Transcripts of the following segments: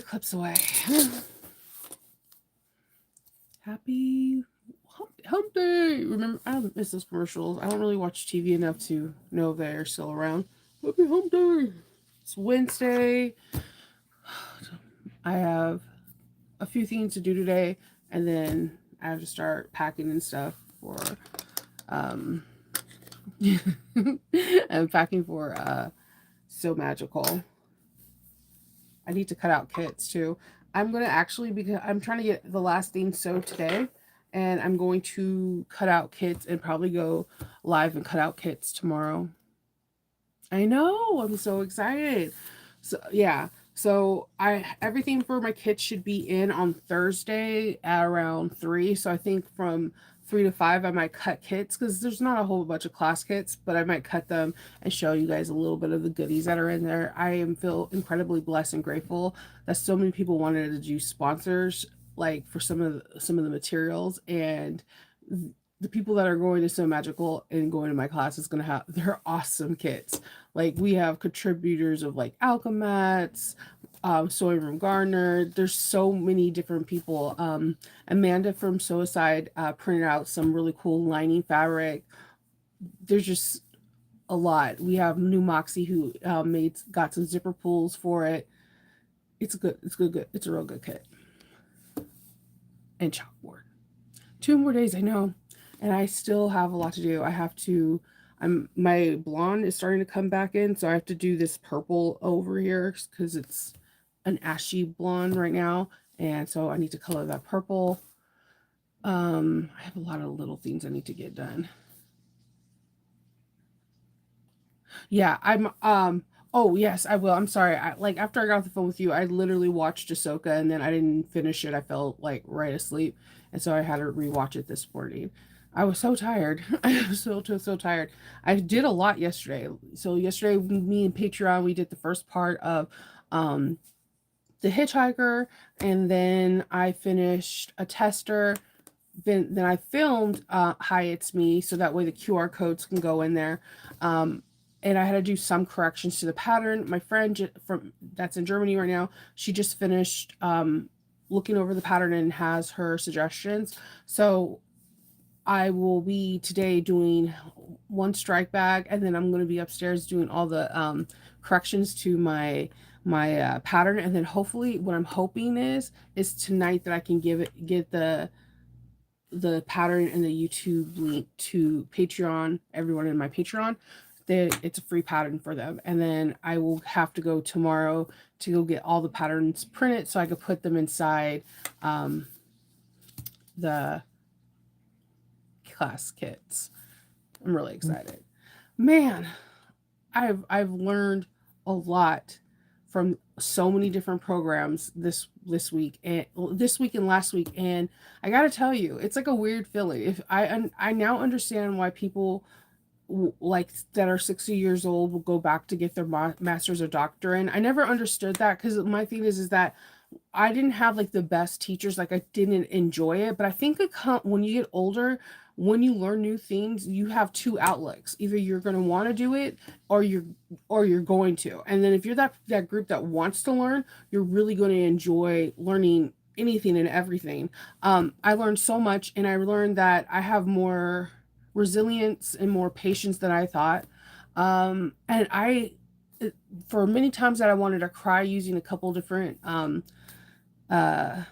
clips away. Happy hump day. Remember, I don't miss those commercials. I don't really watch TV enough to know if they're still around. Happy hump day. It's Wednesday. I have a few things to do today, and then I have to start packing and stuff for um I'm packing for So Magical. I need to cut out kits too. I'm gonna actually, because I'm trying to get the last thing sewed today, and I'm going to cut out kits and probably go live and cut out kits tomorrow. I know, I'm so excited. So yeah, so I everything for my kits should be in on Thursday at around 3. So I think from 3 to 5 I might cut kits because there's not a whole bunch of class kits, but I might cut them and show you guys a little bit of the goodies that are in there. I am feel incredibly blessed and grateful that so many people wanted to do sponsors like for some of the materials, and the people that are going to So Magical and going to my class is going to have they're awesome kits. Like we have contributors of like Alchemats, Sewing Room Gardener. There's so many different people. Amanda from Suicide printed out some really cool lining fabric. There's just a lot. We have New Moxie who got some zipper pulls for it. It's good. It's good. Good. It's a real good kit. And chalkboard. 2 more days, I know, and I still have a lot to do. I have to. My blonde is starting to come back in, so I have to do this purple over here because it's an ashy blonde right now, and so I need to color that purple. I have a lot of little things I need to get done. Yeah, I'm. Oh yes, I will. I'm sorry. Like after I got off the phone with you, I literally watched Ahsoka and then I didn't finish it. I fell like right asleep, and so I had to rewatch it this morning. I was so tired. I was so tired. I did a lot yesterday. So yesterday, me and Patreon, we did the first part of um the Hitchhiker, and then I finished a tester. Then I filmed Hi It's Me, so that way the QR codes can go in there. And I had to do some corrections to the pattern. My friend from that's in Germany right now, she just finished looking over the pattern and has her suggestions. So I will be today doing one strike bag, and then I'm going to be upstairs doing all the corrections to my pattern, and then hopefully what I'm hoping is tonight that I can get the pattern and the YouTube link to Patreon, everyone in my Patreon. It's a free pattern for them. And then I will have to go tomorrow to go get all the patterns printed so I could put them inside the class kits. I'm really excited. Man, I've learned a lot from so many different programs this week and this week and last week, and I got to tell you, it's like a weird feeling. If I now understand why people like that are 60 years old will go back to get their master's or doctorate. I never understood that because my thing is that I didn't have like the best teachers. Like I didn't enjoy it, but I think when you get older, when you learn new things, you have two outlooks. Either you're going to want to do it, or you're going to. And then if you're that group that wants to learn, you're really going to enjoy learning anything and everything. I learned so much, and I learned that I have more resilience and more patience than I thought. And for many times that I wanted to cry using a couple different uh,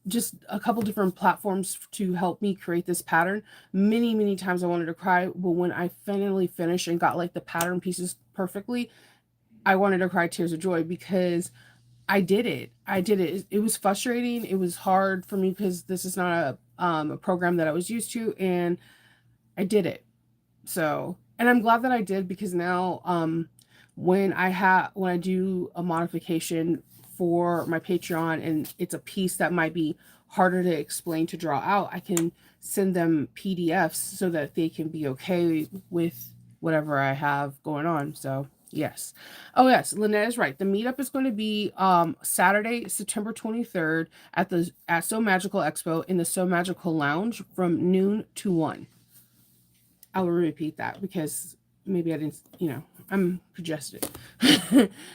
just a couple different platforms to help me create this pattern. Many times I wanted to cry, but when I finally finished and got like the pattern pieces perfectly, I wanted to cry tears of joy because I did it. I did it. It was frustrating. It was hard for me because this is not a program that I was used to, and I did it. So, and I'm glad that I did because now when I do a modification for my Patreon and it's a piece that might be harder to explain to draw out, I can send them PDFs so that they can be okay with whatever I have going on. So, yes. Oh yes, Lynette is right. The meetup is going to be Saturday, September 23rd at So Magical Expo in the So Magical Lounge from noon to 1. I will repeat that because maybe I didn't, I'm congested.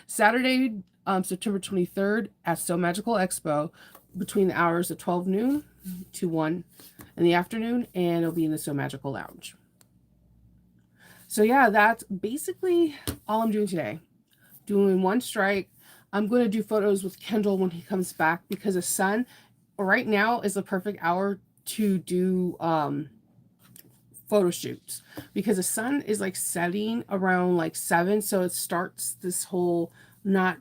Saturday, September 23rd at So Magical Expo between the hours of 12 noon to 1 in the afternoon, and it'll be in the So Magical Lounge. So yeah, that's basically all I'm doing today. Doing one strike. I'm going to do photos with Kendall when he comes back because the sun right now is the perfect hour to do photo shoots because the sun is like setting around like 7, so it starts this whole not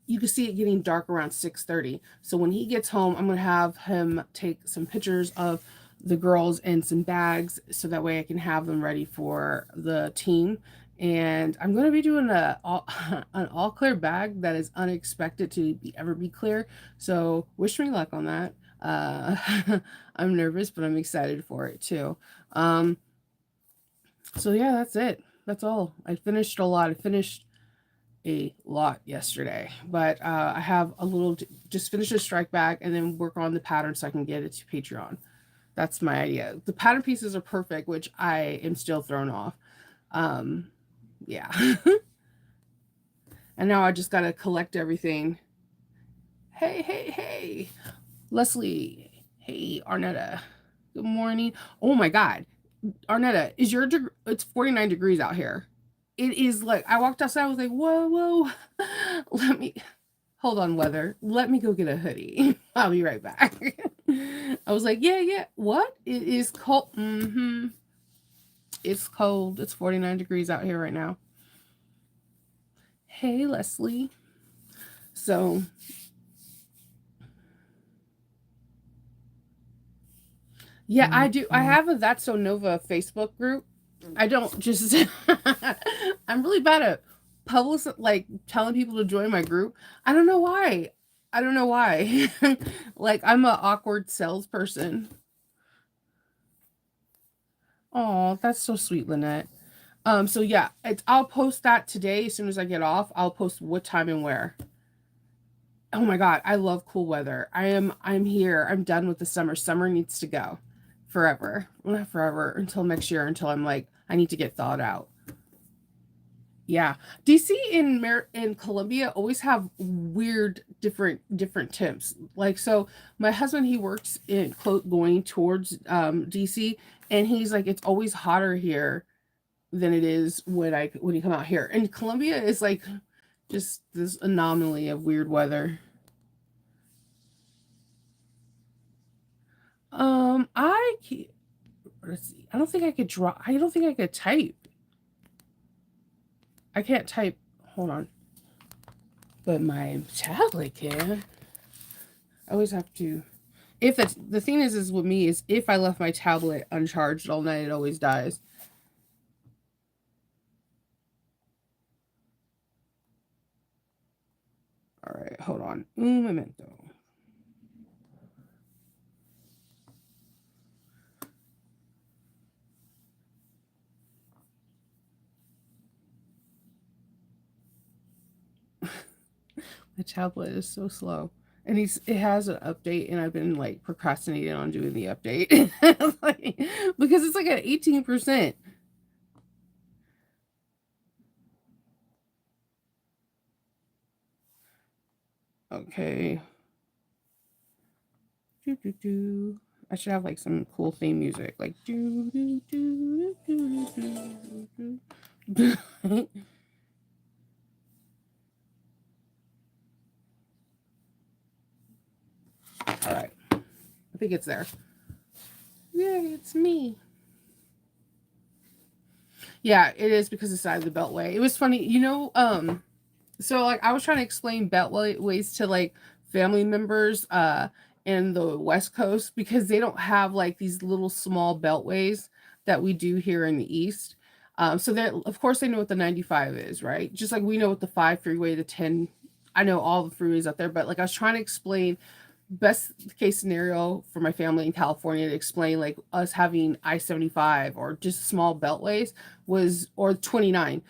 you can see it getting dark around 6:30. So when he gets home, I'm going to have him take some pictures of the girls and some bags so that way I can have them ready for the team. And I'm going to be doing an all clear bag that is unexpected to ever be clear. So wish me luck on that. I'm nervous, but I'm excited for it too. So yeah, that's it. That's all. I finished a lot. I finished a lot yesterday, but I have a little just finish a strike bag and then work on the pattern so I can get it to Patreon. That's my idea. The pattern pieces are perfect, which I am still thrown off. Yeah. And now I just got to collect everything. Hey. Leslie. Hey, Arnetta. Good morning. Oh my God. Arnetta, is your it's 49 degrees out here. It is like I walked outside, I was like, whoa. Let me hold on, weather. Let me go get a hoodie. I'll be right back. I was like, yeah. What? It is cold. It's cold. It's 49 degrees out here right now. Hey, Leslie. So yeah, I do. I have a That's So Nova Facebook group. I don't just I'm really bad at like telling people to join my group. I don't know why. Like I'm an awkward salesperson. Oh, that's so sweet, Lynette. So yeah, I'll post that today as soon as I get off. I'll post what time and where. Oh my God, I love cool weather. I'm here. I'm done with the summer. Summer needs to go forever. Well, not forever until next year until I'm like I need to get thawed out. Yeah. DC in Columbia always have weird different temps. Like so my husband he works in going towards DC and he's like it's always hotter here than it is when you come out here. And Columbia is like just this anomaly of weird weather. Let's see. I don't think I could draw. I don't think I could type. I can't type. Hold on. But my tablet can. I always have to. If the thing is with me is if I left my tablet uncharged all night, it always dies. All right, hold on. Un momento. My tablet is so slow. And it has an update, and I've been like procrastinating on doing the update because it's like at 18%. Okay. I should have like some cool theme music, like All right. I think it's there. Yay, it's me. Yeah, it is because of the side of the beltway. It was funny, so like I was trying to explain beltways to like family members in the West Coast because they don't have like these little small beltways that we do here in the East. So that of course they know what the 95 is, right? Just like we know what the 5 freeway, the 10, I know all the freeways out there, but like I was trying to explain best case scenario for my family in California to explain like us having I-75 or just small beltways was or 29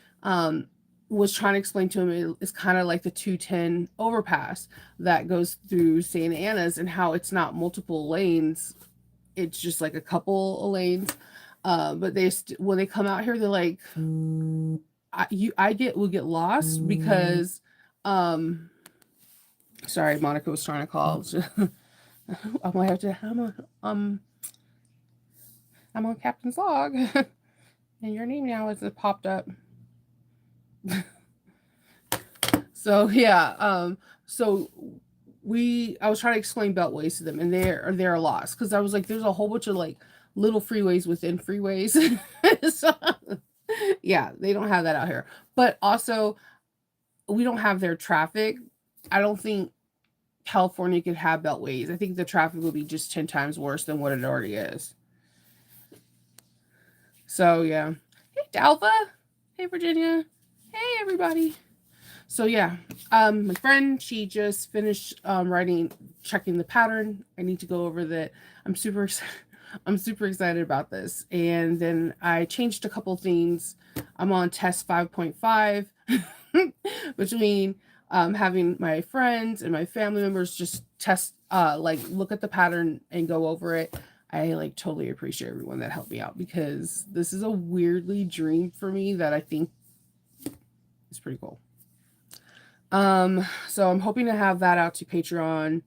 was trying to explain to him it's kind of like the 210 overpass that goes through Santa Ana's and how it's not multiple lanes, it's just like a couple of lanes. But when they come out here they're like will get lost because Sorry, Monica was trying to call. I might have to. I'm on Captain's log, and your name now is popped up. So yeah, so I was trying to explain beltways to them, and they're lost because I was like, there's a whole bunch of like little freeways within freeways. So yeah, they don't have that out here. But also, we don't have their traffic. I don't think California could have beltways. I think the traffic would be just 10 times worse than what it already is. So yeah. Hey Dalva. Hey Virginia. Hey everybody. So yeah, my friend, she just finished checking the pattern. I need to go over that. I'm super excited. I'm super excited about this. And then I changed a couple things. I'm on test 5.5 between having my friends and my family members just test, like look at the pattern and go over it. I like totally appreciate everyone that helped me out because this is a weirdly dream for me that I think is pretty cool. So I'm hoping to have that out to Patreon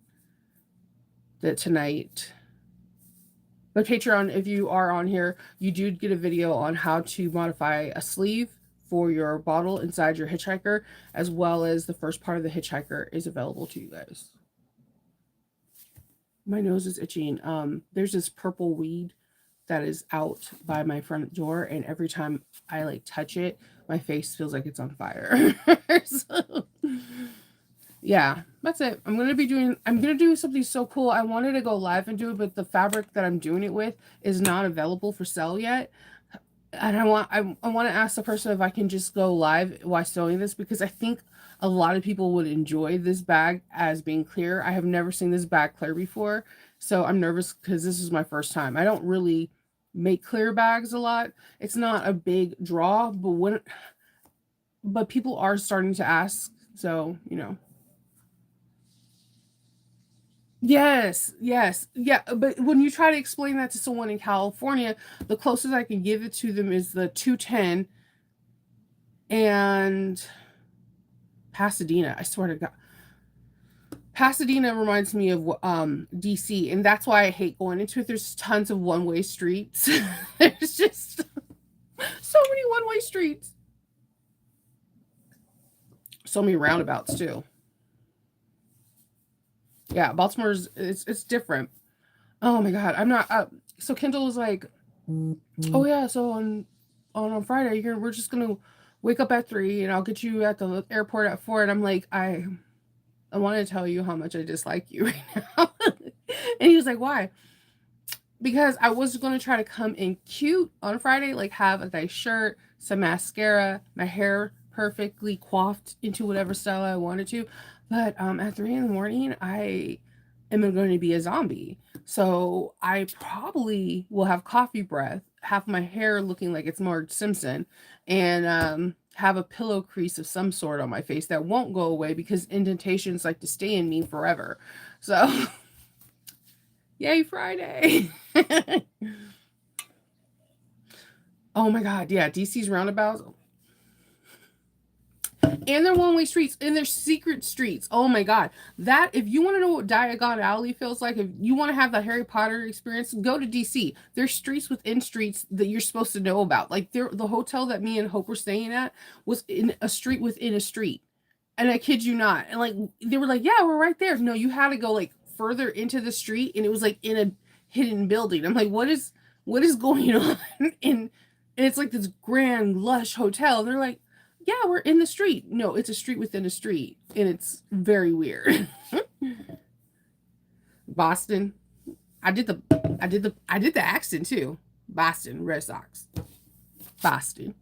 tonight. But Patreon, if you are on here, you do get a video on how to modify a sleeve for your bottle inside your hitchhiker, as well as the first part of the hitchhiker is available to you guys. My nose is itching. There's this purple weed that is out by my front door, and every time I like touch it, my face feels like it's on fire. So, yeah, that's it. I'm gonna do something so cool. I wanted to go live and do it, but the fabric that I'm doing it with is not available for sale yet. And I want to ask the person if I can just go live while sewing this, because I think a lot of people would enjoy this bag as being clear. I have never seen this bag clear before, so I'm nervous because this is my first time. I don't really make clear bags a lot. It's not a big draw, but people are starting to ask, so you know. Yes, yes, yeah. But when you try to explain that to someone in California, the closest I can give it to them is the 210 and Pasadena. I swear to God. Pasadena reminds me of DC, and that's why I hate going into it. There's tons of one-way streets. There's just so many one-way streets. So many roundabouts too. Yeah, Baltimore's it's different. Oh my God, I'm not. So Kendall was like, "Oh yeah, so on Friday, we're just gonna wake up at 3, and I'll get you at the airport at 4." And I'm like, I want to tell you how much I dislike you right now. And he was like, "Why?" Because I was going to try to come in cute on Friday, like have a nice shirt, some mascara, my hair perfectly coiffed into whatever style I wanted to. But at 3 in the morning, I am going to be a zombie. So I probably will have coffee breath, have my hair looking like it's Marge Simpson, and have a pillow crease of some sort on my face that won't go away because indentations like to stay in me forever. So, yay, Friday. Oh my God, yeah, DC's roundabouts. And they're one-way streets, and they're secret streets. Oh my God. That, if you want to know what Diagon Alley feels like, if you want to have the Harry Potter experience, go to DC. There's streets within streets that you're supposed to know about. Like the hotel that me and Hope were staying at was in a street within a street. And I kid you not. And like they were like, yeah, we're right there. No, you had to go like further into the street, and it was like in a hidden building. I'm like, what is going on? And it's like this grand lush hotel. They're like, yeah, we're in the street. No, it's a street within a street, and it's very weird. Boston. I did the accent too. Boston Red Sox. Boston.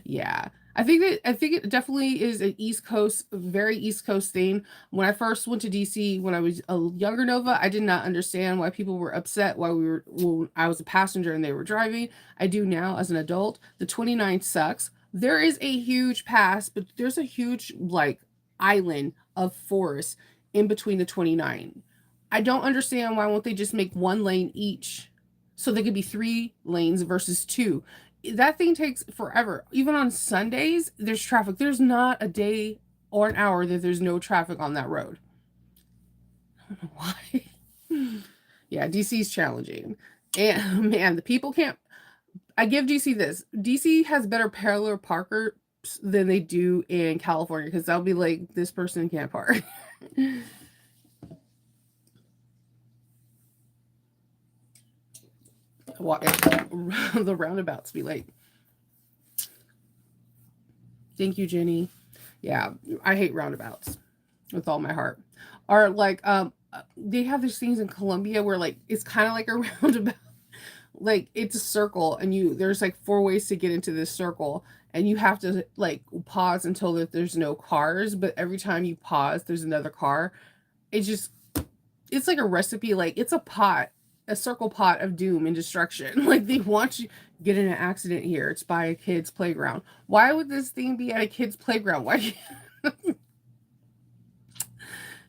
Yeah. I think it definitely is an East Coast, very East Coast thing. When I first went to DC when I was a younger Nova, I did not understand why people were upset while I was a passenger and they were driving. I do now as an adult. The 29 sucks. There is a huge pass, but there's a huge like island of forest in between the 29. I don't understand why won't they just make one lane each so they could be 3 lanes versus 2. That thing takes forever. Even on Sundays, there's traffic. There's not a day or an hour that there's no traffic on that road. I don't know why. Yeah, DC is challenging. And man, the people can't. I give DC this. DC has better parallel parkers than they do in California because they'll be like, this person can't park. The roundabouts be like, thank you, Jenny. Yeah, I hate roundabouts with all my heart. Or like, they have these things in Colombia where like it's kind of like a roundabout, like it's a circle, and there's like four ways to get into this circle, and you have to like pause until there's no cars. But every time you pause, there's another car. It just it's like a recipe, like it's a circle pot of doom and destruction. Like they want you get in an accident here. It's by a kid's playground. Why would this thing be at a kid's playground? Why?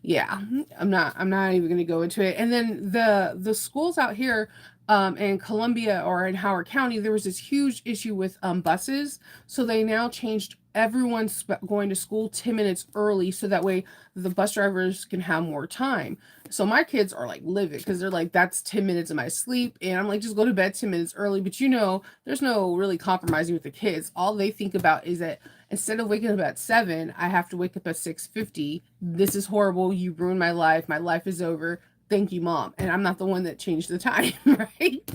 Yeah, I'm not even going to go into it. And then the schools out here in Columbia or in Howard County, there was this huge issue with buses. So they now changed everyone's going to school 10 minutes early so that way the bus drivers can have more time. So my kids are like livid because they're like, that's 10 minutes of my sleep. And I'm like, just go to bed 10 minutes early. But there's no really compromising with the kids. All they think about is that instead of waking up at 7, I have to wake up at 6:50. This is horrible. You ruined my life. My life is over. Thank you, Mom. And I'm not the one that changed the time, right?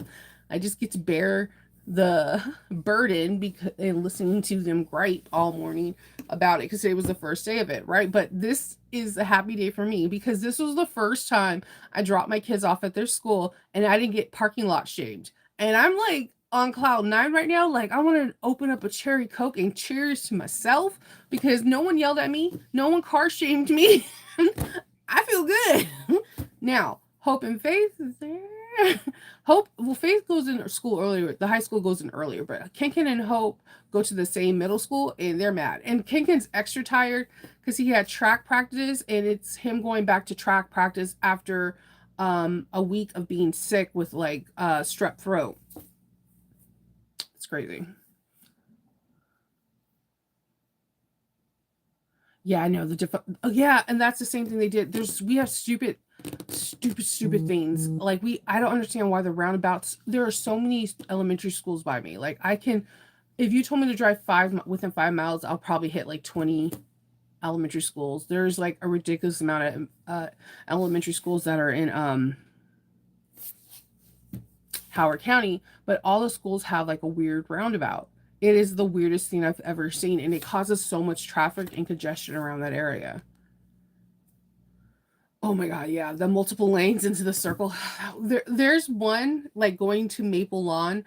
I just get to bear the burden because and listening to them gripe all morning about it because it was the first day of it, right? But this is a happy day for me because this was the first time I dropped my kids off at their school and I didn't get parking lot shamed. And I'm like on cloud nine right now. Like I want to open up a cherry Coke and cheers to myself because no one yelled at me, no one car shamed me. I feel good. Now, Hope and Faith is there. Faith goes in school earlier. The high school goes in earlier, but Kinkin and Hope go to the same middle school and they're mad. And Kinkin's extra tired because he had track practice and it's him going back to track practice after a week of being sick with like strep throat. It's crazy. Yeah, I know oh, yeah, and that's the same thing they did. We have stupid things. Like I don't understand why the roundabouts. There are so many elementary schools by me. Like I can, if you told me to drive within 5 miles, I'll probably hit like 20 elementary schools. There's like a ridiculous amount of elementary schools that are in Howard County, but all the schools have like a weird roundabout. It is the weirdest thing I've ever seen, and it causes so much traffic and congestion around that area. Oh my god, yeah, the multiple lanes into the circle. There's one like going to Maple Lawn.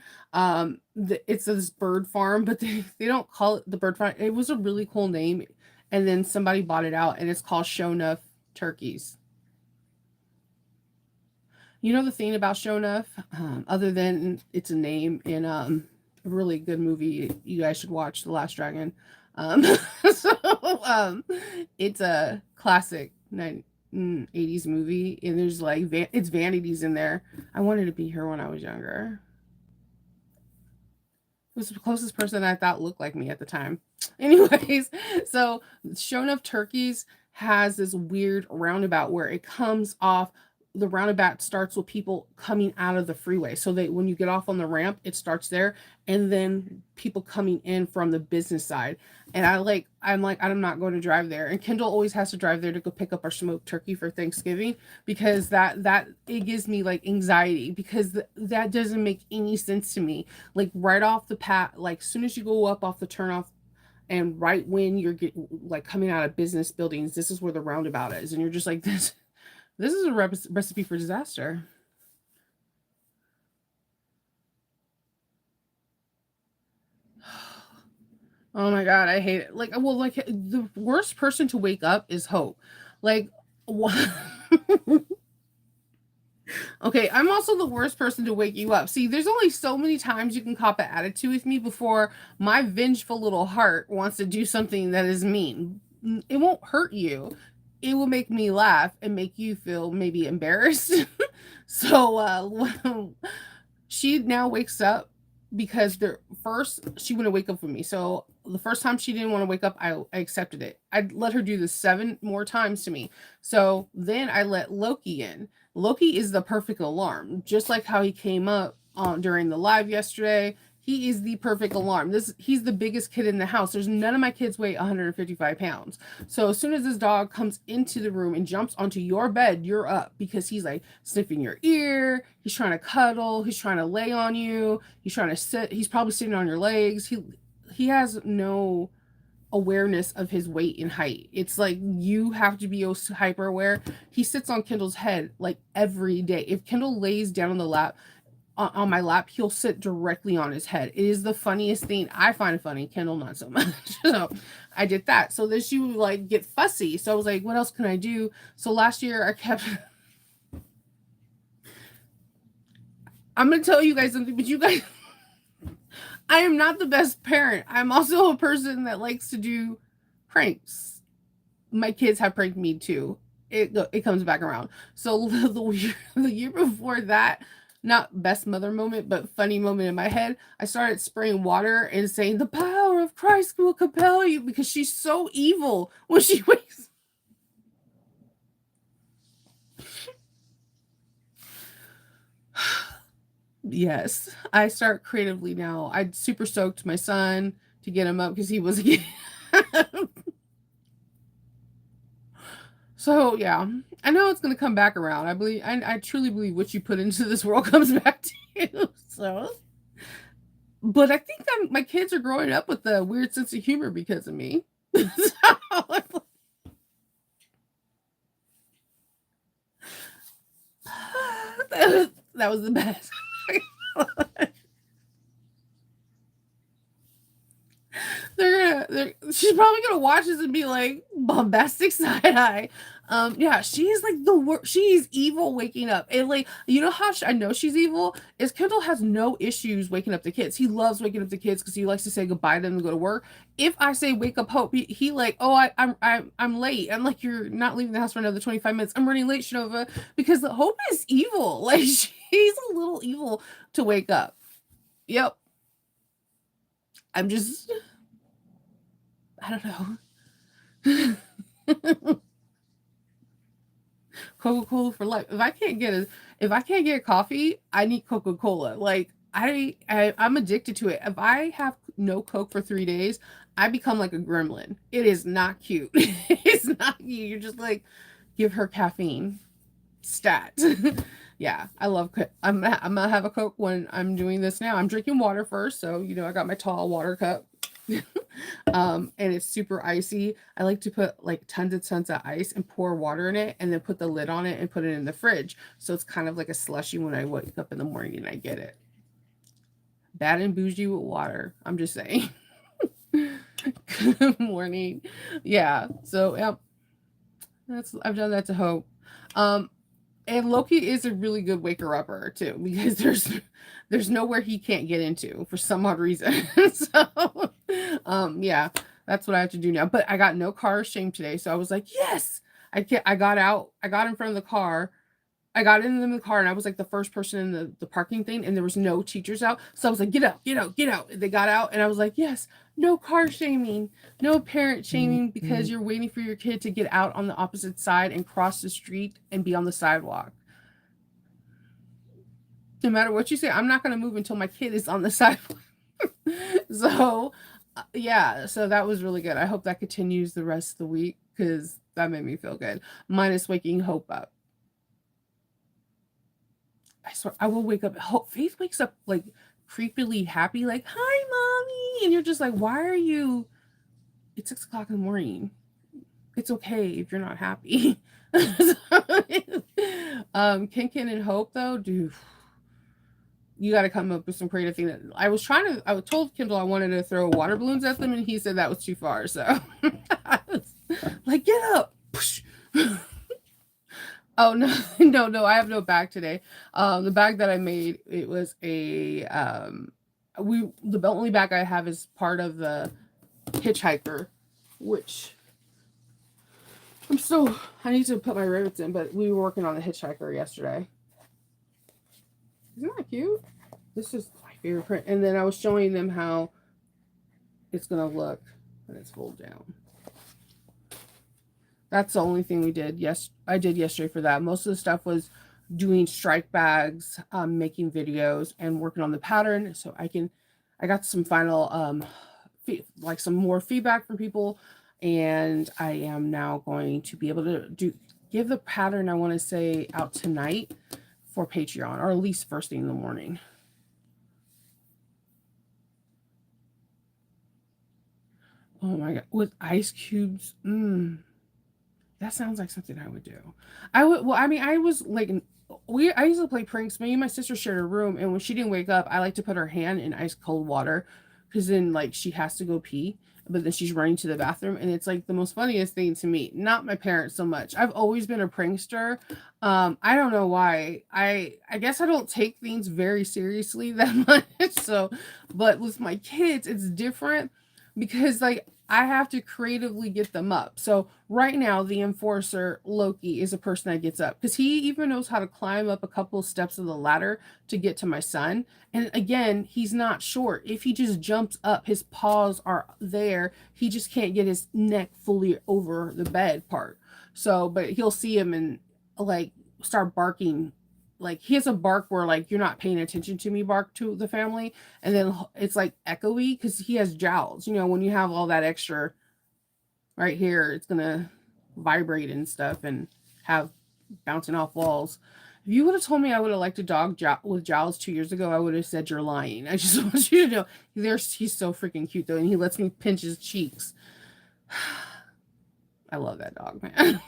It's this bird farm, but they don't call it the bird farm. It was a really cool name, and then somebody bought it out, and it's called Shonuff Turkeys. You know the thing about Shonuff, other than it's a name in a really good movie you guys should watch, The Last Dragon. Um, so um, it's a classic 80s movie, and there's like it's vanities in there. I wanted to be here when I was younger. It was the closest person I thought looked like me at the time. Anyways, so Shonuff Turkeys has this weird roundabout where it comes off. The roundabout starts with people coming out of the freeway. So when you get off on the ramp, it starts there, and then people coming in from the business side. And I'm not going to drive there. And Kendall always has to drive there to go pick up our smoked turkey for Thanksgiving because that it gives me like anxiety because that doesn't make any sense to me. Like right off the path, like as soon as you go up off the turnoff and right when you're like coming out of business buildings, this is where the roundabout is, and you're just like this. This is a recipe for disaster. Oh my god, I hate it. Like, well, like the worst person to wake up is Hope. Like, what? Okay, I'm also the worst person to wake you up. See, there's only so many times you can cop an attitude with me before my vengeful little heart wants to do something that is mean. It won't hurt you. It will make me laugh and make you feel maybe embarrassed. So she now wakes up. because the first she wouldn't wake up with me. So the first time she didn't want to wake up, I accepted it. I let her do this 7 more times to me. So then I let Loki in. Loki is the perfect alarm, just like how he came up during the live yesterday. He is the perfect alarm. He's the biggest kid in the house. There's none of my kids weigh 155 pounds. So as soon as this dog comes into the room and jumps onto your bed, you're up because he's like sniffing your ear. He's trying to cuddle. He's trying to lay on you. He's trying to sit. He's probably sitting on your legs. He has no awareness of his weight and height. It's like you have to be hyper aware. He sits on Kendall's head like every day. If Kendall lays down on the lap, on my lap, he'll sit directly on his head. It is the funniest thing. I find it funny. Kendall, not so much. So I did that. So then she would like get fussy. So I was like, what else can I do? So last year I kept. I'm going to tell you guys something, but you guys, I am not the best parent. I'm also a person that likes to do pranks. My kids have pranked me too. It comes back around. So the year before that, not best mother moment, but funny moment in my head, I started spraying water and saying, the power of Christ will compel you, because she's so evil when she wakes. Yes, I start creatively now. I super soaked my son to get him up because he was So yeah, I know it's gonna come back around. I truly believe what you put into this world comes back to you. So, but I think my kids are growing up with a weird sense of humor because of me. So, that was the best. She's probably gonna watch this and be like bombastic side eye. Yeah, she's like the worst. She's evil waking up, and like, you know how I know she's evil is Kendall has no issues waking up the kids. He loves waking up the kids because he likes to say goodbye to them and go to work. If I say wake up Hope, he like, oh, I'm late. I'm like, you're not leaving the house for another 25 minutes. I'm running late, Shanova, because the Hope is evil. Like, she's a little evil to wake up. Yep. I'm just, I don't know. Coca-Cola for life. If I can't get coffee, I need Coca-Cola. Like, I'm addicted to it. If I have no Coke for 3 days, I become like a gremlin. It is not cute. It's not cute. You're just like, give her caffeine. Stat. Yeah, I love Coke. I'm gonna have a Coke when I'm doing this now. I'm drinking water first, so I got my tall water cup. And it's super icy. I like to put like tons of ice and pour water in it and then put the lid on it and put it in the fridge. So it's kind of like a slushy when I wake up in the morning and I get it. Bad and bougie with water. I'm just saying. Good morning. Yeah. So yep. I've done that to Hope. And Loki is a really good waker upper too, because there's nowhere he can't get into for some odd reason. So yeah, that's what I have to do now. But I got no car shame today, so I was like, yes. I got out, I got in front of the car, I got in the car, and I was like the first person in the parking thing, and there was no teachers out. So I was like, get out, get out, get out. They got out, and I was like, yes, no car shaming, no parent shaming, because you're waiting for your kid to get out on the opposite side and cross the street and be on the sidewalk. No matter what you say, I'm not going to move until my kid is on the sidewalk. So, yeah, so that was really good. I hope that continues the rest of the week because that made me feel good. Minus waking Hope up. I swear, I will wake up. Faith wakes up like creepily happy, like, hi, mommy. And you're just like, why are you? It's 6 o'clock in the morning. It's okay if you're not happy. Ken and Hope, though, dude, you got to come up with some creative thing. I told Kendall I wanted to throw water balloons at them, and he said that was too far. So, like, get up. Oh no, no! I have no bag today. The bag that I made, it was the only bag I have is part of the hitchhiker, which I need to put my rivets in, but we were working on the hitchhiker yesterday. Isn't that cute? This is Fingerprint. And then I was showing them how it's going to look when it's folded down. That's the only thing we did. Yes, I did yesterday for that. Most of the stuff was doing strike bags, making videos, and working on the pattern. So I got some final, like some more feedback from people, and I am now going to be able to give the pattern, I want to say, out tonight for Patreon, or at least first thing in the morning. Oh my God, with ice cubes. That sounds like something I would do. I would, well, I mean, I was like, I used to play pranks. Me and my sister shared a room, and when she didn't wake up, I like to put her hand in ice cold water because then, like, she has to go pee, but then she's running to the bathroom, and it's like the most funniest thing to me. Not my parents so much. I've always been a prankster. I don't know why. I guess I don't take things very seriously that much. So, but with my kids, it's different because, like, I have to creatively get them up. So right now, the enforcer, Loki, is a person that gets up because he even knows how to climb up a couple of steps of the ladder to get to my son. And again, he's not short. If he just jumps up, his paws are there. He just can't get his neck fully over the bed part. So, but he'll see him and like start barking. Like he has a bark where like you're not paying attention to me bark to the family, and then it's like echoey because he has jowls. You know, when you have all that extra right here, it's gonna vibrate and stuff and have bouncing off walls. If you would have told me I would have liked a dog with jowls 2 years ago, I would have said you're lying. I just want you to know he's so freaking cute though, and he lets me pinch his cheeks. I love that dog, man.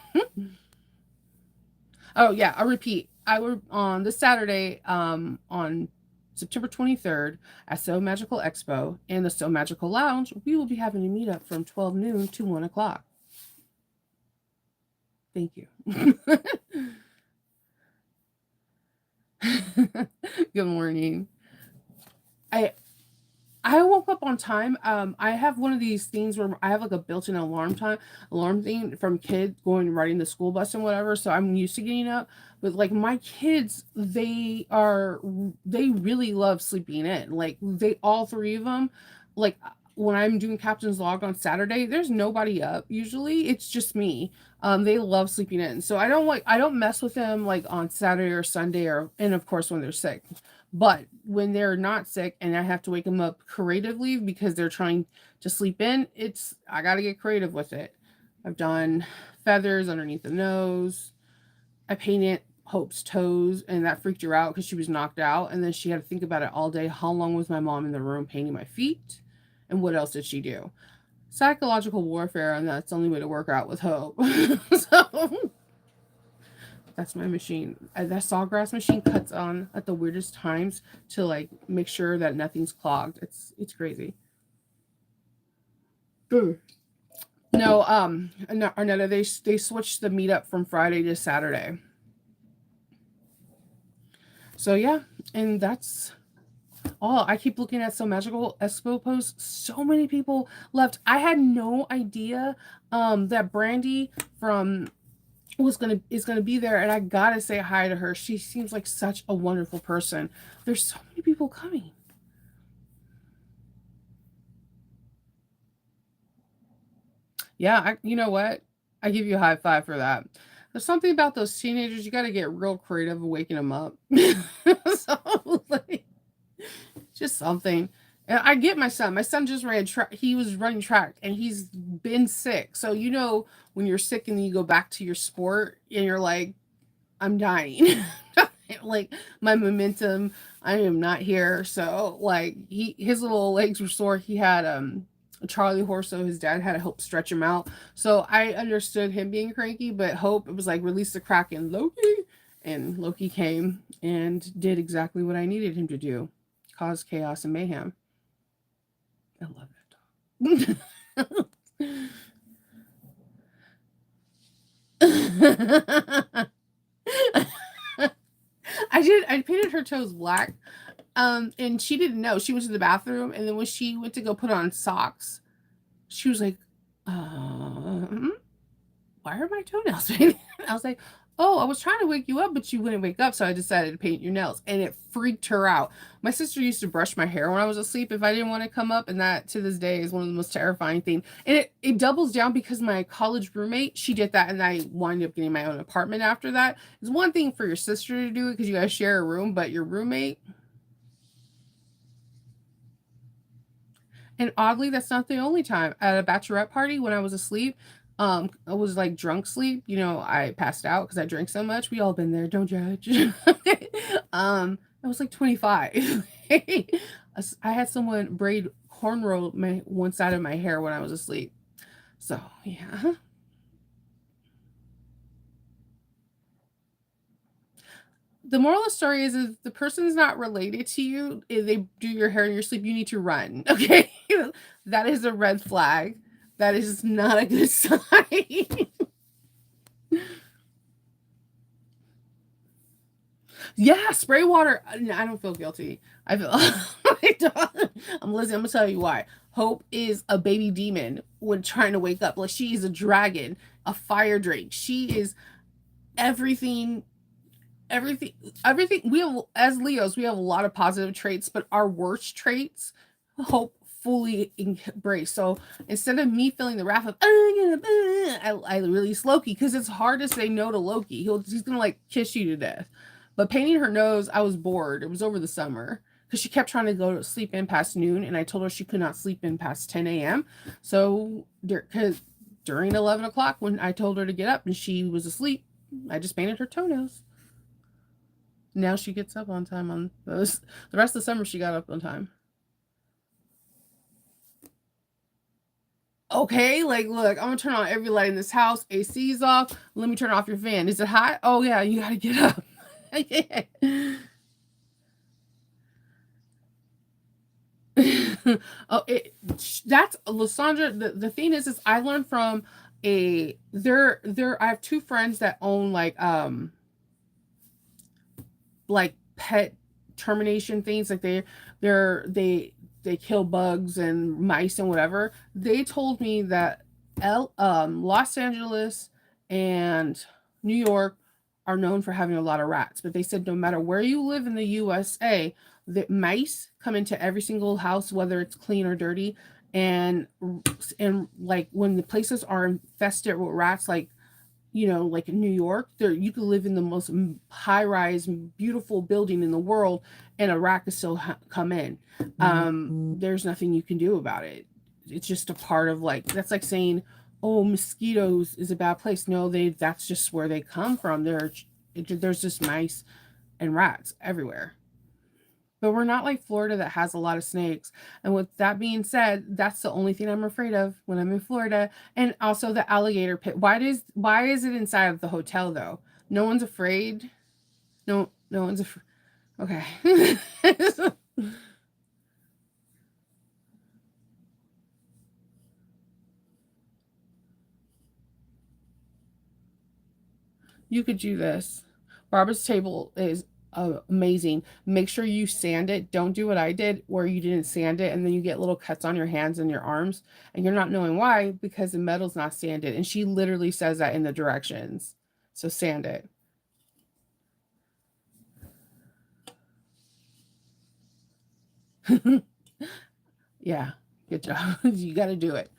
Oh yeah, I'll repeat. I were on this Saturday, on September 23rd at So Magical Expo in the So Magical Lounge. We will be having a meetup from 12 noon to 1 o'clock. Thank you. Good morning. I woke up on time. I have one of these things where I have like a built-in alarm thing from kids going riding the school bus and whatever. So I'm used to getting up. But like my kids, they really love sleeping in. Like they all three of them, like when I'm doing Captain's Log on Saturday, there's nobody up. Usually it's just me. They love sleeping in. So I don't mess with them like on Saturday or Sunday and of course when they're sick. But when they're not sick and I have to wake them up creatively because they're trying to sleep in, I got to get creative with it. I've done feathers underneath the nose. I painted Hope's toes, and that freaked her out because she was knocked out. And then she had to think about it all day. How long was my mom in the room painting my feet? And what else did she do? Psychological warfare, and that's the only way to work out with Hope. So that's my machine. That sawgrass machine cuts on at the weirdest times to like make sure that nothing's clogged. It's crazy. No, Arnetta, they switched the meetup from Friday to Saturday. So yeah, and that's all. I keep looking at So Magical Expo posts. So many people left. I had no idea that Brandy from is gonna be there, and I gotta say hi to her. She seems like such a wonderful person. There's so many people coming. Yeah, you know what? I give you a high five for that. There's something about those teenagers. You got to get real creative and waking them up. So, like, just something. And I get my son. My son just ran track. He was running track, and he's been sick. So you know when you're sick and then you go back to your sport, and you're like, I'm dying. Like my momentum, I am not here. So like his little legs were sore. He had a Charlie horse, so his dad had to help stretch him out. So I understood him being cranky, but Hope, it was like release the Kraken, Loki, and Loki came and did exactly what I needed him to do, cause chaos and mayhem. I love that dog. I painted her toes black. And she didn't know. She was in the bathroom, and then when she went to go put on socks, she was like, why are my toenails painted? I was like, "Oh, I was trying to wake you up, but you wouldn't wake up, so I decided to paint your nails." And it freaked her out. My sister used to brush my hair when I was asleep if I didn't want to come up, and that to this day is one of the most terrifying things. And it doubles down because my college roommate, she did that, and I wound up getting my own apartment after that. It's one thing for your sister to do it because you guys share a room, but your roommate. And oddly, that's not the only time. At a bachelorette party when I was asleep, I was like drunk sleep. I passed out because I drank so much. We all been there. Don't judge. I was like 25. I had someone braid cornrow my one side of my hair when I was asleep. So yeah. The moral of the story is if the person's not related to you, if they do your hair in your sleep, you need to run. Okay. That is a red flag. That is not a good sign. Yeah, spray water. I don't feel guilty. I feel I'm Lizzie. I'm gonna tell you why. Hope is a baby demon when trying to wake up. Like she is a dragon, a fire drake. She is everything, everything, everything. We have as Leos, we have a lot of positive traits, but our worst traits, Hope fully embrace. So instead of me feeling the wrath of I release Loki because it's hard to say no to Loki. He's gonna like kiss you to death. But painting her nose, I was bored. It was over the summer because she kept trying to go to sleep in past noon, and I told her she could not sleep in past 10 a.m. So because during 11 o'clock when I told her to get up and she was asleep, I just painted her toenails. Now she gets up on time on those. The rest of the summer she got up on time. Okay, like look, I'm gonna turn on every light in this house. AC's off. Let me turn off your fan. Is it hot? Oh yeah, you gotta get up. Oh, that's Lysandra. The thing is I learned from a there I have two friends that own like pet termination things, like they kill bugs and mice and whatever. They told me that Los Angeles and New York are known for having a lot of rats, but they said no matter where you live in the USA, the mice come into every single house, whether it's clean or dirty. And like when the places are infested with rats, like in New York, there you could live in the most high-rise, beautiful building in the world, and a rat could still come in. There's nothing you can do about it. It's just a part of that's like saying, "Oh, mosquitoes is a bad place." No, that's just where they come from. There's just mice and rats everywhere. But we're not like Florida that has a lot of snakes. And with that being said, that's the only thing I'm afraid of when I'm in Florida. And also the alligator pit. Why is it inside of the hotel though? No one's afraid. No one's afraid. Okay. You could do this. Barbara's table is amazing. Make sure you sand it. Don't do what I did where you didn't sand it and then you get little cuts on your hands and your arms and you're not knowing why because the metal's not sanded. And she literally says that in the directions. So sand it. Yeah, good job. You got to do it.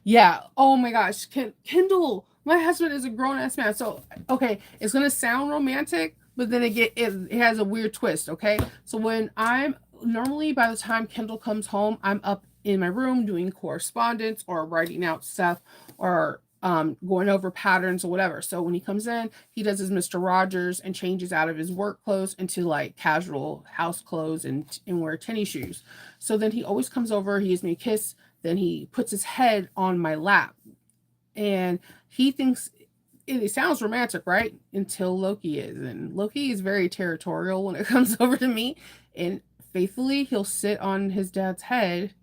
Yeah. Oh my gosh. Kendall, my husband is a grown ass man. So, okay, it's going to sound romantic, but then it has a weird twist. Okay. So, when I'm normally by the time Kendall comes home, I'm up in my room doing correspondence or writing out stuff or going over patterns or whatever. So, when he comes in, he does his Mr. Rogers and changes out of his work clothes into like casual house clothes and wear tennis shoes. So, then he always comes over, he gives me a kiss, then he puts his head on my lap and he thinks it sounds romantic, right? Until Loki is. And Loki is very territorial when it comes over to me. And faithfully, he'll sit on his dad's head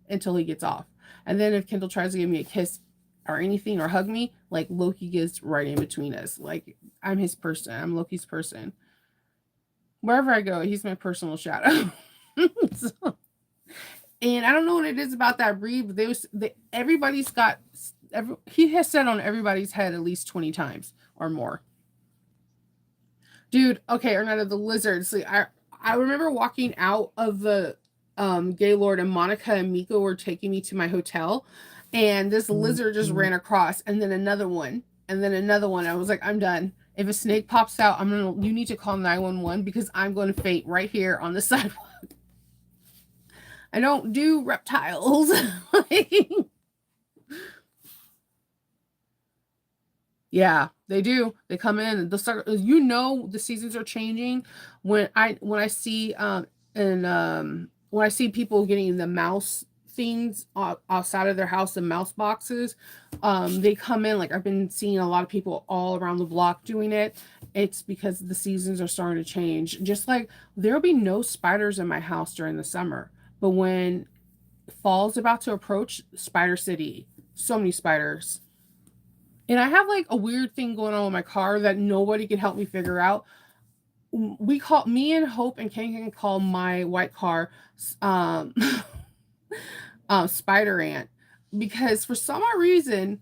until he gets off. And then if Kendall tries to give me a kiss or anything or hug me, like Loki gets right in between us. Like I'm his person. I'm Loki's person. Wherever I go, he's my personal shadow. So, And I don't know what it is about that breed, but everybody's got he has said on everybody's head at least 20 times or more. Dude, okay, or not of the lizards. Like, I remember walking out of the Gaylord, and Monica and Miko were taking me to my hotel, and this lizard just ran across, and then another one, and then another one. I was like, I'm done. If a snake pops out, you need to call 911 because I'm going to faint right here on the sidewalk. I don't do reptiles. Yeah, they do. They come in. The start. The seasons are changing when I see and when I see people getting the mouse things outside of their house, the mouse boxes. They come in. Like I've been seeing a lot of people all around the block doing it. It's because the seasons are starting to change. Just like there'll be no spiders in my house during the summer, but when fall's about to approach, Spider City, so many spiders. And I have like a weird thing going on with my car that nobody can help me figure out. We call me and Hope and Ken can call my white car um Spider Ant, because for some odd reason,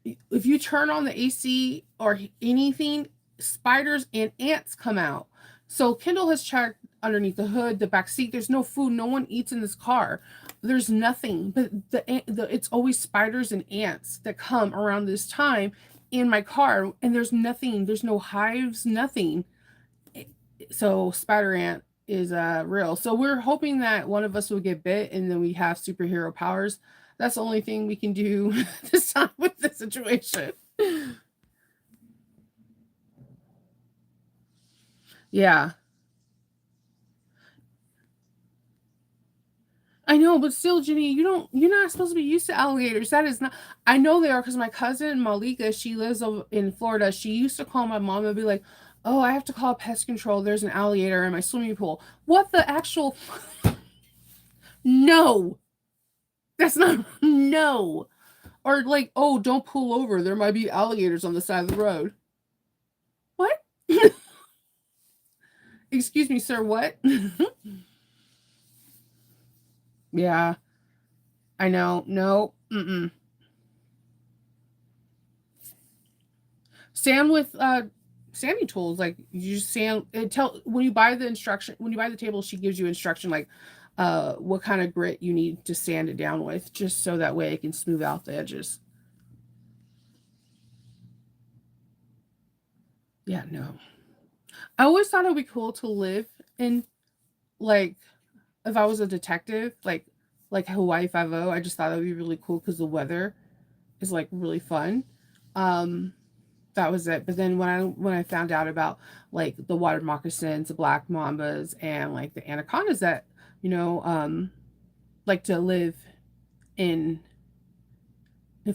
if you turn on the AC or anything, spiders and ants come out. So Kendall has checked underneath the hood, the back seat. There's no food. No one eats in this car. There's nothing, but it's always spiders and ants that come around this time in my car, and there's nothing. There's no hives, nothing. So spider ant is real. So we're hoping that one of us will get bit, and then we have superhero powers. That's the only thing we can do this time with the situation. Yeah. I know, but still, Jenny, you're not supposed to be used to alligators. That is not, I know they are because my cousin Malika, she lives over in Florida. She used to call my mom and be like, "Oh, I have to call pest control. There's an alligator in my swimming pool." What the actual? No, that's not, no. Or like, "Oh, don't pull over. There might be alligators on the side of the road." What? Excuse me, sir, what? Yeah, I know. No. Mm-mm. Sand with sanding tools. Like you just sand it tell when you buy the instruction, when you buy the table, she gives you instruction like what kind of grit you need to sand it down with, just so that way it can smooth out the edges. Yeah, no. I always thought it would be cool to live in, like, if I was a detective, like Hawaii 5 I just thought it would be really cool because the weather is like really fun. Um that was it. But then when I found out about like the water moccasins, the black mambas, and like the anacondas that you know like to live in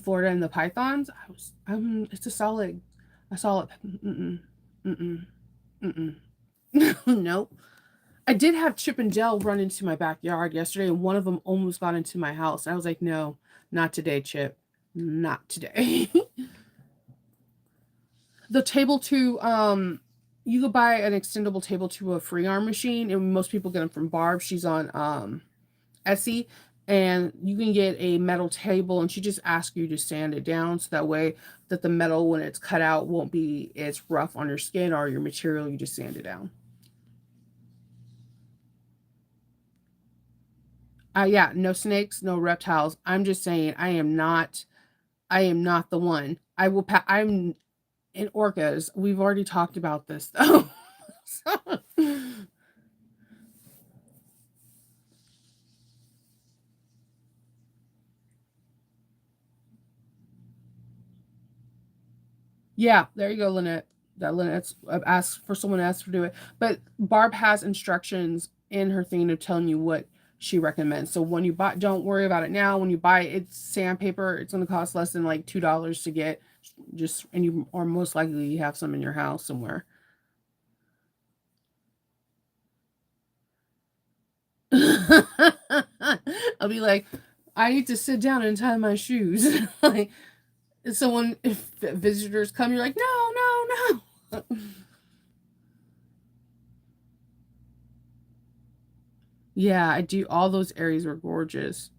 Florida, and the pythons, it's a solid mm-mm, mm-mm, mm-mm. Nope. I did have Chip and Dale run into my backyard yesterday, and one of them almost got into my house. I was like, no, not today, Chip, not today. The table to you could buy an extendable table to a free arm machine, and most people get them from Barb. She's on Etsy, and you can get a metal table, and she just asks you to sand it down so that way that the metal when it's cut out won't be as rough on your skin or your material. You just sand it down. Yeah, no snakes, no reptiles. I'm just saying I am not the one. I'm in orcas. We've already talked about this though. So, yeah, there you go, Lynette. That Lynette's asked for someone else to do it. But Barb has instructions in her thing of telling you what she recommends. So when you buy, don't worry about it now. When you buy it, it's sandpaper. It's going to cost less than like $2 to get. Just and you or most likely you have some in your house somewhere. I'll be like, I need to sit down and tie my shoes. Like, someone, if visitors come, you're like, no, no, no. Yeah, I do. All those areas were gorgeous.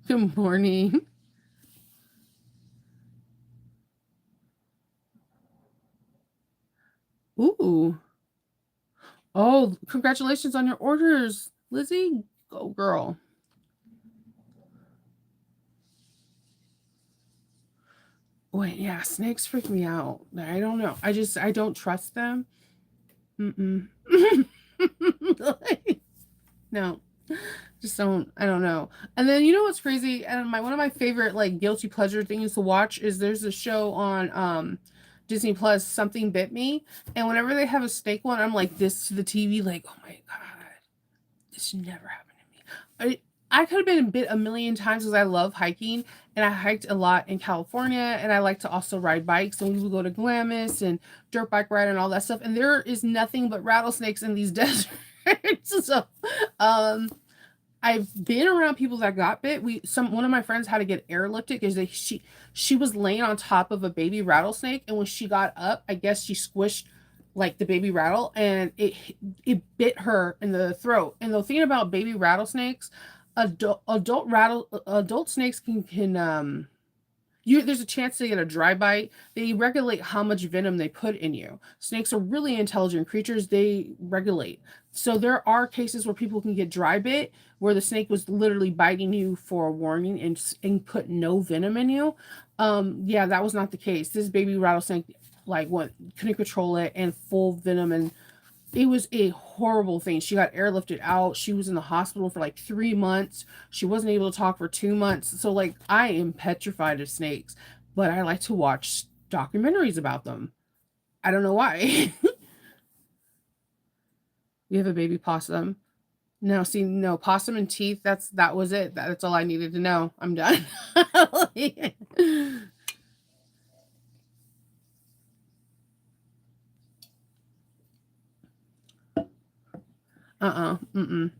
Good morning. Ooh. Oh, congratulations on your orders, Lizzie. Go girl. Wait, yeah, snakes freak me out. I don't know. I don't trust them. Mm-mm. No. Just don't, I don't know. And then you know what's crazy? And my one of my favorite like guilty pleasure things to watch is there's a show on Disney Plus, Something Bit Me. And whenever they have a snake one, I'm like this to the TV, like, oh my God, this should never happen to me. I could have been bit a million times because I love hiking and I hiked a lot in California and I like to also ride bikes and we would go to Glamis and dirt bike ride and all that stuff. And there is nothing but rattlesnakes in these deserts. So um I've been around people that got bit. One of my friends had to get airlifted because she was laying on top of a baby rattlesnake, and when she got up, I guess she squished like the baby rattle, and it bit her in the throat. And the thing about baby rattlesnakes, adult snakes can there's a chance to get a dry bite. They regulate how much venom they put in you. Snakes are really intelligent creatures. They regulate. So there are cases where people can get dry bit, where the snake was literally biting you for a warning and put no venom in you. Yeah, that was not the case. This baby rattlesnake like what couldn't control it and full venom, and it was a horrible thing. She got airlifted out. She was in the hospital for like 3 months. She wasn't able to talk for 2 months. So like I am petrified of snakes, but I like to watch documentaries about them. I don't know why. We have a baby possum. No, see, no possum and teeth. That was it. That's all I needed to know. I'm done. Mm-mm.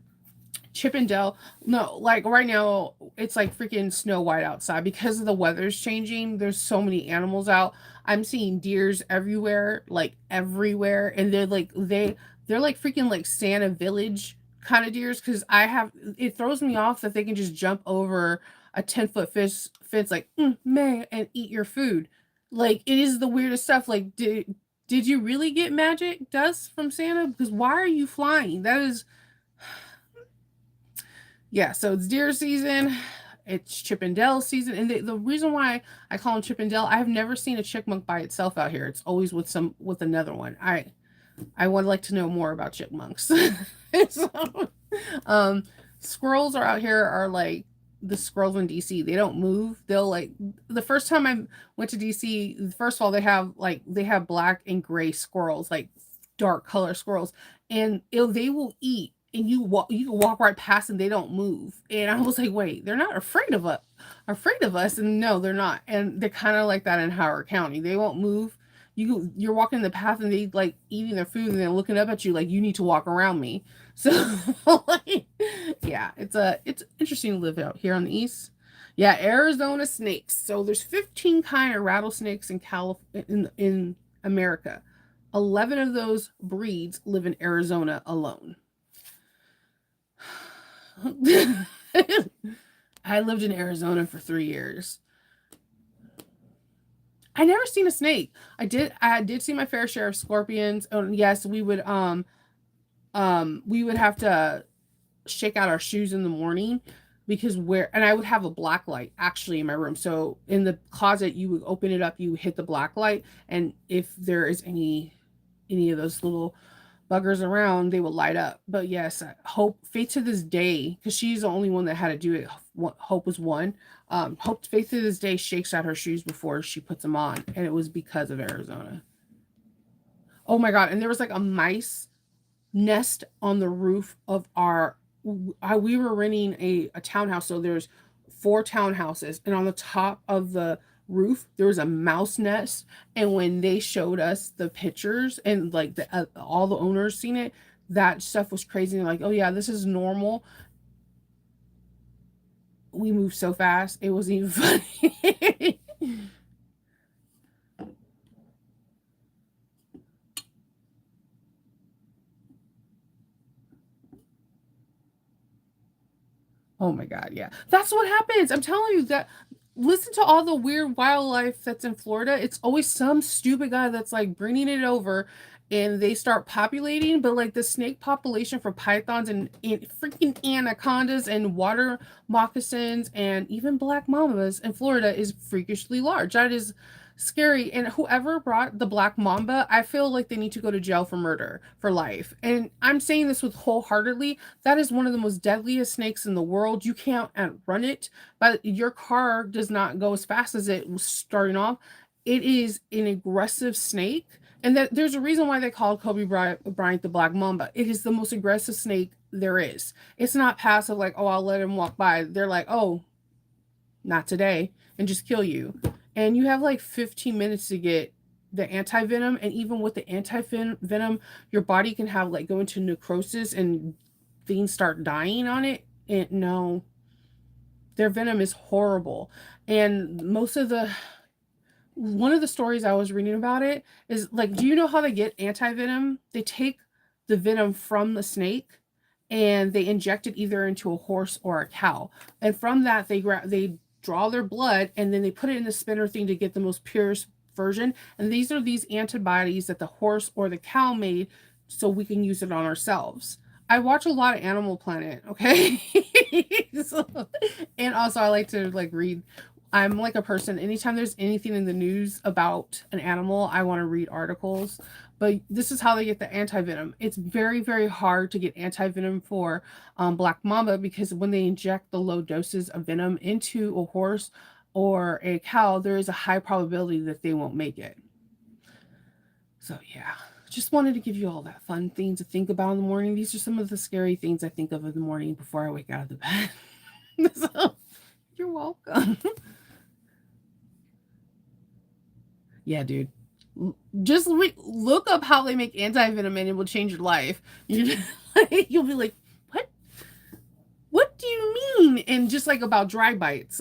Chippendale. No, like right now it's like freaking Snow White outside because of the weather's changing. There's so many animals out. I'm seeing deers everywhere, like everywhere, and they're like freaking like Santa Village kind of deers because I have it throws me off that they can just jump over a 10-foot fence like man and eat your food. Like it is the weirdest stuff. Like did you really get magic dust from Santa? Because why are you flying? That is yeah, so it's deer season, it's Chippendale season, and the reason why I call them Chippendale, I have never seen a chipmunk by itself out here. It's always with another one. I would like to know more about chipmunks. So, um, squirrels are out here are like the squirrels in DC. They don't move. They'll like the first time I went to DC. First of all, they have black and gray squirrels, like dark color squirrels, and they will eat. And you can walk right past and they don't move. And I was like, wait, they're not afraid of us. And no, they're not. And they're kind of like that in Howard County. They won't move. You're walking the path and they like eating their food and they're looking up at you like you need to walk around me. So like, yeah, it's interesting to live out here on the east. Yeah, Arizona snakes. So there's 15 kind of rattlesnakes in America. 11 of those breeds live in Arizona alone. I lived in Arizona for 3 years. I never seen a snake. I did see my fair share of scorpions. And yes, we would have to shake out our shoes in the morning because where and I would have a black light actually in my room. So in the closet you would open it up, you hit the black light, and if there is any of those little buggers around, they will light up. But yes, Hope, Faith to this day, because she's the only one that had to do it. Hope was one. Hope, Faith to this day shakes out her shoes before she puts them on, and it was because of Arizona. Oh my God! And there was like a mice nest on the roof of we were renting a townhouse, so there's 4 townhouses, and on the top of the roof there was a mouse nest. And when they showed us the pictures and like all the owners seen it, that stuff was crazy. And like, oh yeah, this is normal. We moved so fast it wasn't even funny. Oh my God, yeah. That's what happens. I'm telling you that listen to all the weird wildlife that's in Florida. It's always some stupid guy that's like bringing it over and they start populating, but like the snake population for pythons and freaking anacondas and water moccasins and even black mambas in Florida is freakishly large. That is scary. And whoever brought the black mamba, I feel like they need to go to jail for murder for life. And I'm saying this with wholeheartedly. That is one of the most deadliest snakes in the world. You can't outrun it, but your car does not go as fast as it was starting off. It is an aggressive snake. And that there's a reason why they called Kobe Bryant the Black Mamba. It is the most aggressive snake there is. It's not passive, like, oh, I'll let him walk by. They're like, oh, not today, and just kill you. And you have like 15 minutes to get the anti venom. And even with the anti venom, your body can have like go into necrosis and things start dying on it. And no, their venom is horrible. And most of the one of the stories I was reading about it is like, do you know how they get anti venom? They take the venom from the snake and they inject it either into a horse or a cow. And from that, they draw their blood and then they put it in the spinner thing to get the most purest version. And these are these antibodies that the horse or the cow made so we can use it on ourselves. I watch a lot of Animal Planet, okay? So, and also I like to like read. I'm like a person, anytime there's anything in the news about an animal, I want to read articles. But this is how they get the anti-venom. It's very, very hard to get anti-venom for black mamba because when they inject the low doses of venom into a horse or a cow, there is a high probability that they won't make it. So yeah, just wanted to give you all that fun thing to think about in the morning. These are some of the scary things I think of in the morning before I wake out of the bed. So, you're welcome. Yeah, dude. Just look up how they make anti-venom and it will change your life. You'll be like, what? What do you mean? And just like about dry bites.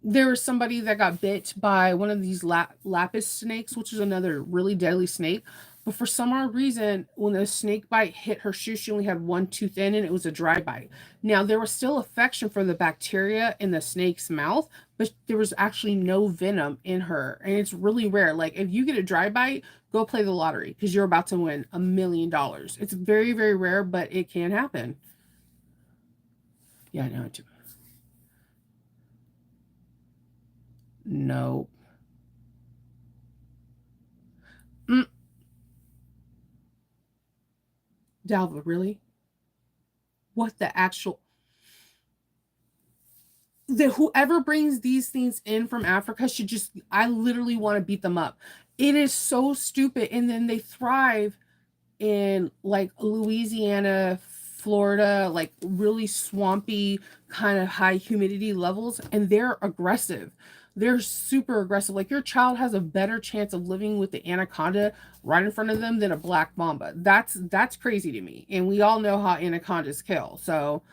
There was somebody that got bit by one of these lapis snakes, which is another really deadly snake. But for some odd reason, when the snake bite hit her shoe, she only had one tooth in and it was a dry bite. Now, there was still affection for the bacteria in the snake's mouth, but there was actually no venom in her. And it's really rare. Like, if you get a dry bite, go play the lottery because you're about to win $1 million. It's very, very rare, but it can happen. Yeah, I know. No. Mm, Dalva, really? What the actual the whoever brings these things in from Africa should just I literally want to beat them up. It is so stupid. And then they thrive in like Louisiana, Florida, like really swampy, kind of high humidity levels, and they're aggressive. They're super aggressive. Like your child has a better chance of living with the anaconda right in front of them than a black mamba. That's crazy to me. And we all know how anacondas kill. So,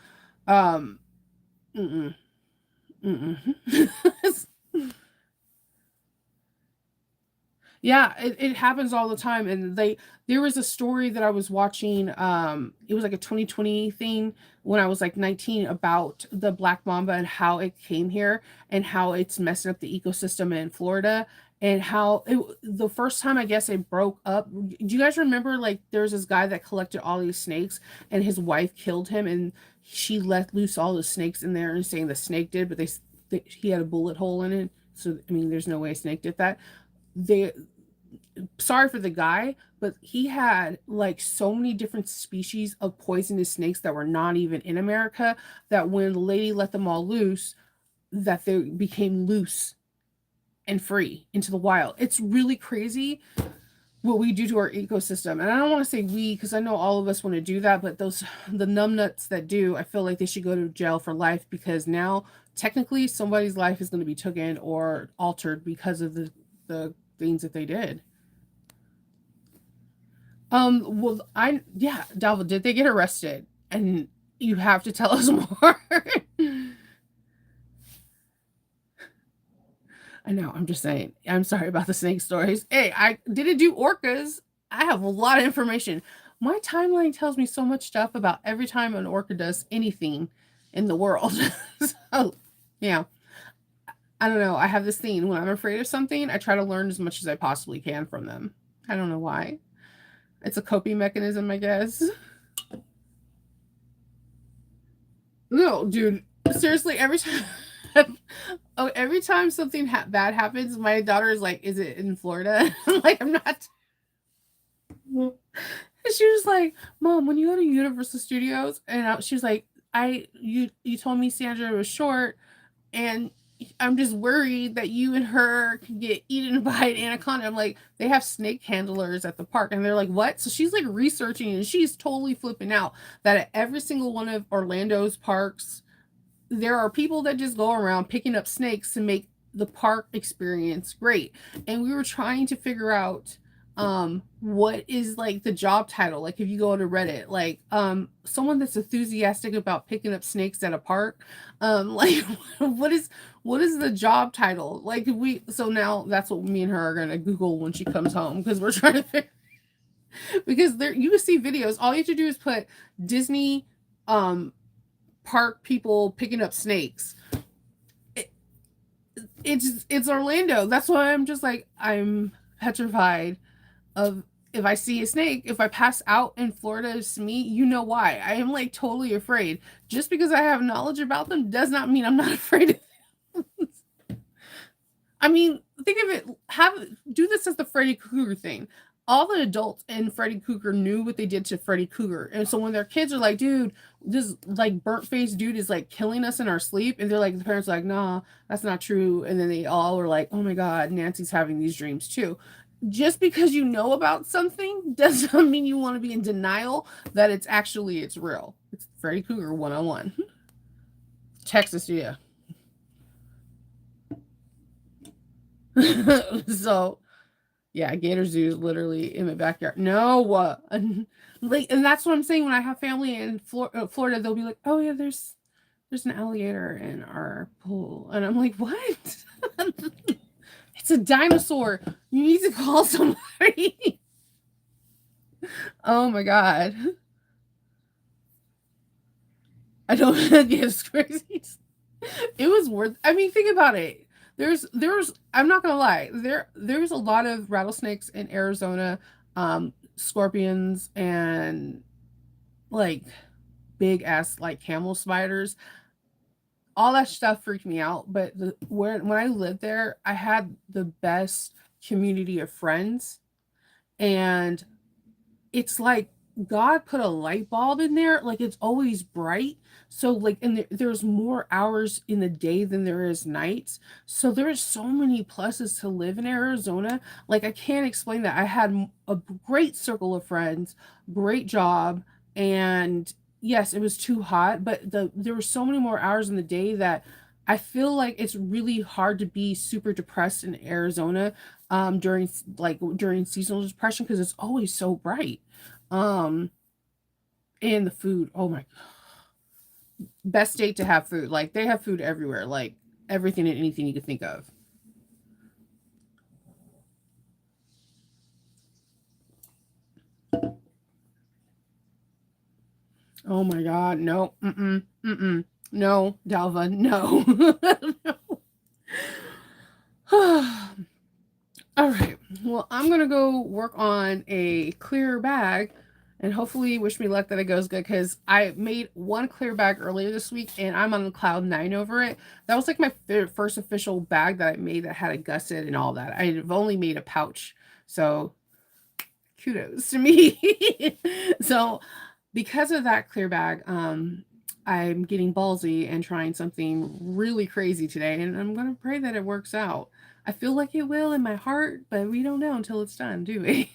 um, mm-mm, mm-mm. Yeah, it happens all the time. And there was a story that I was watching, it was like a 2020 thing when I was like 19 about the black mamba and how it came here and how it's messing up the ecosystem in Florida and how the first time I guess it broke up. Do you guys remember like there's this guy that collected all these snakes and his wife killed him and she let loose all the snakes in there and saying the snake did, but he had a bullet hole in it. So I mean, there's no way a snake did that. They sorry for the guy, but he had like so many different species of poisonous snakes that were not even in America that when the lady let them all loose, that they became loose and free into the wild. It's really crazy what we do to our ecosystem. And I don't want to say we, because I know all of us want to do that, but the numbnuts that do, I feel like they should go to jail for life because now technically somebody's life is going to be taken or altered because of the things that they did. Well, yeah, Dalva, did they get arrested? And you have to tell us more. I know, I'm just saying. I'm sorry about the snake stories. Hey, I didn't do orcas. I have a lot of information. My timeline tells me so much stuff about every time an orca does anything. in the world. So, yeah. I don't know. I have this thing when I'm afraid of something, I try to learn as much as I possibly can from them. I don't know why. It's a coping mechanism, I guess. No, dude. Seriously, every time oh, every time something bad happens, my daughter is like, "Is it in Florida?" I'm like, "I'm not." And she was like, "Mom, when you go to Universal Studios," and she was like, you told me Sandra was short, and I'm just worried that you and her can get eaten by an anaconda." I'm like, "They have snake handlers at the park." And they're like, "What?" So she's like researching, and she's totally flipping out that at every single one of Orlando's parks, there are people that just go around picking up snakes to make the park experience great. And we were trying to figure out what is like the job title, like if you go to Reddit, like someone that's enthusiastic about picking up snakes at a park, like what is the job title, like we, so now that's what me and her are going to Google when she comes home, because we're trying to figure, because there you can see videos, all you have to do is put Disney park people picking up snakes. It, it's Orlando. That's why I'm just like, I'm petrified of, if I see a snake, if I pass out in Florida to me, you know why. I am like totally afraid. Just because I have knowledge about them does not mean I'm not afraid of them. I mean, think of it, do this as the Freddy Krueger thing. All the adults in Freddy Krueger knew what they did to Freddy Krueger. And so when their kids are like, "Dude, this like burnt faced dude is like killing us in our sleep," and they're like, the parents are like, "Nah, that's not true." And then they all were like, "Oh my God, Nancy's having these dreams too." Just because you know about something does not mean you want to be in denial that it's real. It's Freddy Krueger 101. Texas, yeah. So yeah, Gator Zoo is literally in my backyard. No, like, and that's what I'm saying. When I have family in Florida, they'll be like, "Oh yeah, there's an alligator in our pool," and I'm like, "What?" It's a dinosaur. You need to call somebody. Oh my God. I don't. It's crazy. It was worth. I mean, think about it. There's. I'm not gonna lie. There's a lot of rattlesnakes in Arizona, scorpions, and like big ass like camel spiders. All that stuff freaked me out. But when I lived there, I had the best community of friends, and it's like God put a light bulb in there, like it's always bright. So like, and there's more hours in the day than there is nights. So there's so many pluses to live in Arizona. Like I can't explain that. I had a great circle of friends, great job, and yes, it was too hot, but there were so many more hours in the day that I feel like it's really hard to be super depressed in Arizona during seasonal depression, because it's always so bright. Um, and the food, oh my, best state to have food. Like they have food everywhere, like everything and anything you could think of. Oh my God, no, no, Dalva, no. All right. Well, I'm gonna go work on a clear bag, and hopefully, wish me luck that it goes good. Because I made one clear bag earlier this week, and I'm on cloud nine over it. That was like my first official bag that I made that had a gusset and all that. I've only made a pouch, so kudos to me. So, because of that clear bag, I'm getting ballsy and trying something really crazy today, and I'm gonna pray that it works out. I feel like it will in my heart, but we don't know until it's done, do we?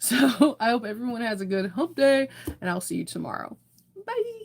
So I hope everyone has a good hump day, and I'll see you tomorrow. Bye.